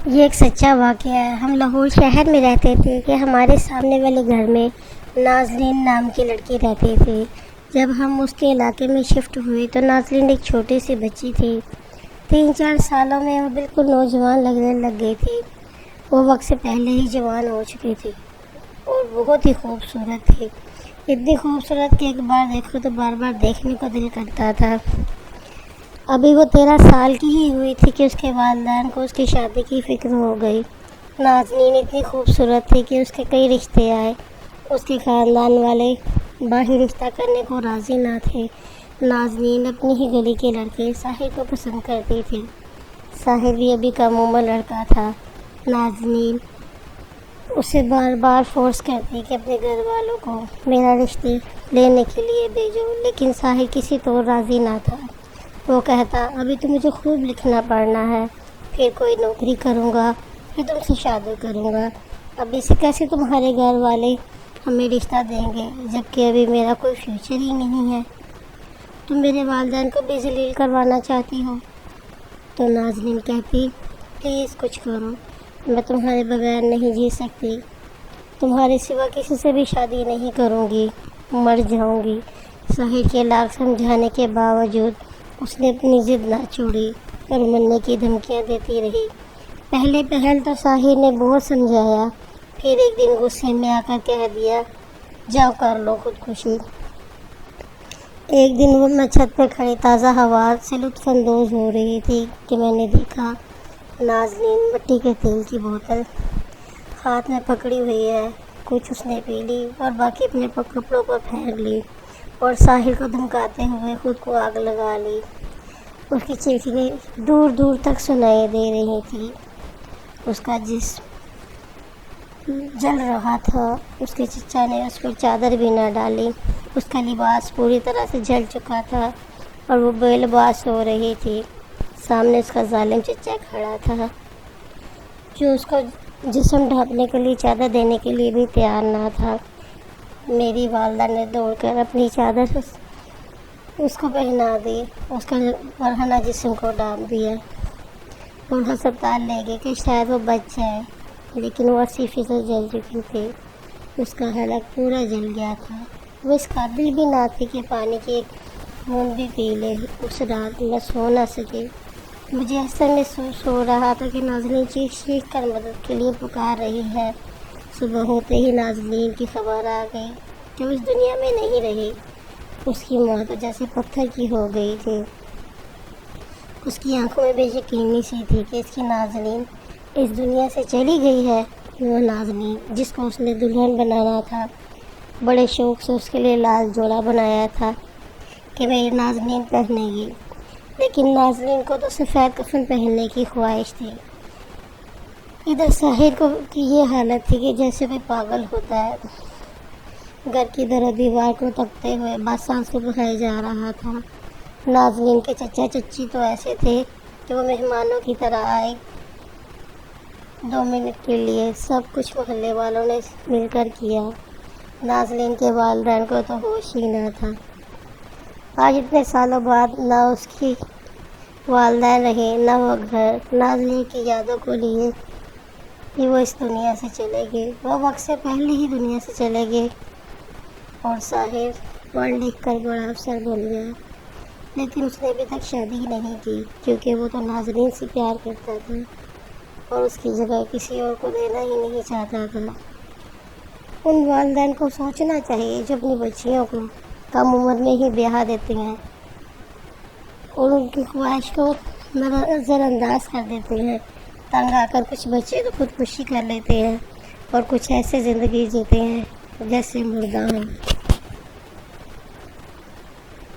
یہ ایک سچا واقعہ ہے۔ ہم لاہور شہر میں رہتے تھے کہ ہمارے سامنے والے گھر میں نازنین نام کی لڑکی رہتی تھی۔ جب ہم اس کے علاقے میں شفٹ ہوئے تو نازنین ایک چھوٹی سی بچی تھی۔ 3-4 سالوں میں وہ بالکل نوجوان لگنے لگ گئی تھی۔ وہ وقت سے پہلے ہی جوان ہو چکی تھی اور بہت ہی خوبصورت تھی۔ اتنی خوبصورت کہ ایک بار دیکھو تو بار بار دیکھنے کو دل کرتا تھا۔ ابھی وہ 13 سال کی ہی ہوئی تھی کہ اس کے والدین کو اس کی شادی کی فکر ہو گئی۔ نازنین اتنی خوبصورت تھی کہ اس کے کئی رشتے آئے۔ اس کے خاندان والے باہر رشتہ کرنے کو راضی نہ تھے۔ نازنین اپنی ہی گلی کے لڑکے ساحر کو پسند کرتی تھی۔ ساحر بھی ابھی کم عمر لڑکا تھا۔ نازنین اسے بار بار فورس کرتی کہ اپنے گھر والوں کو میرا رشتے لینے کے لیے بھیجو، لیکن ساحر کسی طور راضی نہ تھا۔ وہ کہتا ابھی تو مجھے خوب لکھنا پڑھنا ہے، پھر کوئی نوکری کروں گا، پھر تم سے شادی کروں گا۔ ابھی سے کیسے تمہارے گھر والے ہمیں رشتہ دیں گے جبکہ ابھی میرا کوئی فیوچر ہی نہیں ہے؟ تم میرے والدین کو بھی ذلیل کروانا چاہتی ہو؟ تو نازنین کہتی پلیز کچھ کرو، میں تمہارے بغیر نہیں جی سکتی، تمہارے سوا کسی سے بھی شادی نہیں کروں گی، مر جاؤں گی۔ ساحر کے لاکھ سمجھانے کے باوجود اس نے اپنی ضد نہ چھوڑی اور مرنے کی دھمکیاں دیتی رہی۔ پہل تو ساحر نے بہت سمجھایا، پھر ایک دن غصے میں آ کر کہہ دیا جاؤ کر لو خودکشی۔ ایک دن وہ میں چھت پہ کھڑی تازہ ہوا سے لطف اندوز ہو رہی تھی کہ میں نے دیکھا نازنین مٹی کے تیل کی بوتل ہاتھ میں پکڑی ہوئی ہے۔ کچھ اس نے پی لی اور باقی اپنے کپڑوں پر پھینک لی اور ساحر کو دھمکاتے ہوئے خود کو آگ لگا لی۔ اس کی چیخیں دور دور تک سنائی دے رہی تھی۔ اس کا جسم جل رہا تھا۔ اس کے چچا نے اس پر چادر بھی نہ ڈالی۔ اس کا لباس پوری طرح سے جل چکا تھا اور وہ بے لباس ہو رہی تھی۔ سامنے اس کا ظالم چچا کھڑا تھا جو اس کو جسم ڈھانپنے کے لیے چادر دینے کے لیے بھی تیار نہ تھا۔ میری والدہ نے دوڑ کر اپنی چادر اس کو پہنا دی، اس کا برہنہ جسم کو ڈھانپ دیا اور ہسپتال لے گئے کہ شاید وہ بچ جائے، لیکن وہ 80% جل چکی تھی۔ اس کا حلق پورا جل گیا تھا۔ وہ اس قابل بھی نہ تھی کہ پانی کی ایک بوند بھی پی لے۔ اس رات میں سو نہ سکی۔ مجھے ایسا محسوس ہو رہا تھا کہ نازنین چیخ کر مدد کے لیے پکار رہی ہے۔ صبح ہوتے ہی نازنین کی خبر آ گئی کہ وہ اس دنیا میں نہیں رہی۔ اس کی موت تو جیسے پتھر کی ہو گئی تھی۔ اس کی آنکھوں میں بے یقینی سی تھی کہ اس کی نازنین اس دنیا سے چلی گئی ہے۔ وہ نازنین جس کو اس نے دلہن بنانا تھا، بڑے شوق سے اس کے لیے لال جوڑا بنایا تھا کہ میری نازنین پہنے گی، لیکن نازنین کو تو سفید کفن پہننے کی خواہش تھی۔ ادھر ساحر کو کی یہ حالت تھی کہ جیسے کوئی پاگل ہوتا ہے۔ گھر کی در و دیوار کو تکتے ہوئے بس آنسو بہائے جا رہا تھا۔ نازنین کے چچا چچی تو ایسے تھے کہ وہ مہمانوں کی طرح آئے 2 منٹ کے لیے۔ سب کچھ محلے والوں نے مل کر کیا۔ نازنین کے والدین کو تو ہوش ہی نہ تھا۔ آج اتنے سالوں بعد نہ اس کی والدین رہے نہ وہ گھر۔ نازنین کی یادوں کو لیے کہ وہ اس دنیا سے چلے گئے۔ وہ وقت سے پہلے ہی دنیا سے چلے گئے اور ساحر پڑھ لکھ کر بڑا افسر بن گیا، لیکن اس نے ابھی تک شادی نہیں کی کیونکہ وہ تو نازنین سے پیار کرتا تھا اور اس کی جگہ کسی اور کو دینا ہی نہیں چاہتا تھا۔ ان والدین کو سوچنا چاہیے جو اپنی بچیوں کو کم عمر میں ہی بیاہ دیتے ہیں اور ان کی خواہش کو نظر انداز کر دیتے ہیں۔ تنگ آ کر کچھ بچے تو خودکشی کر لیتے ہیں اور کچھ ایسے زندگی جیتے ہیں جیسے مردہ ہوں۔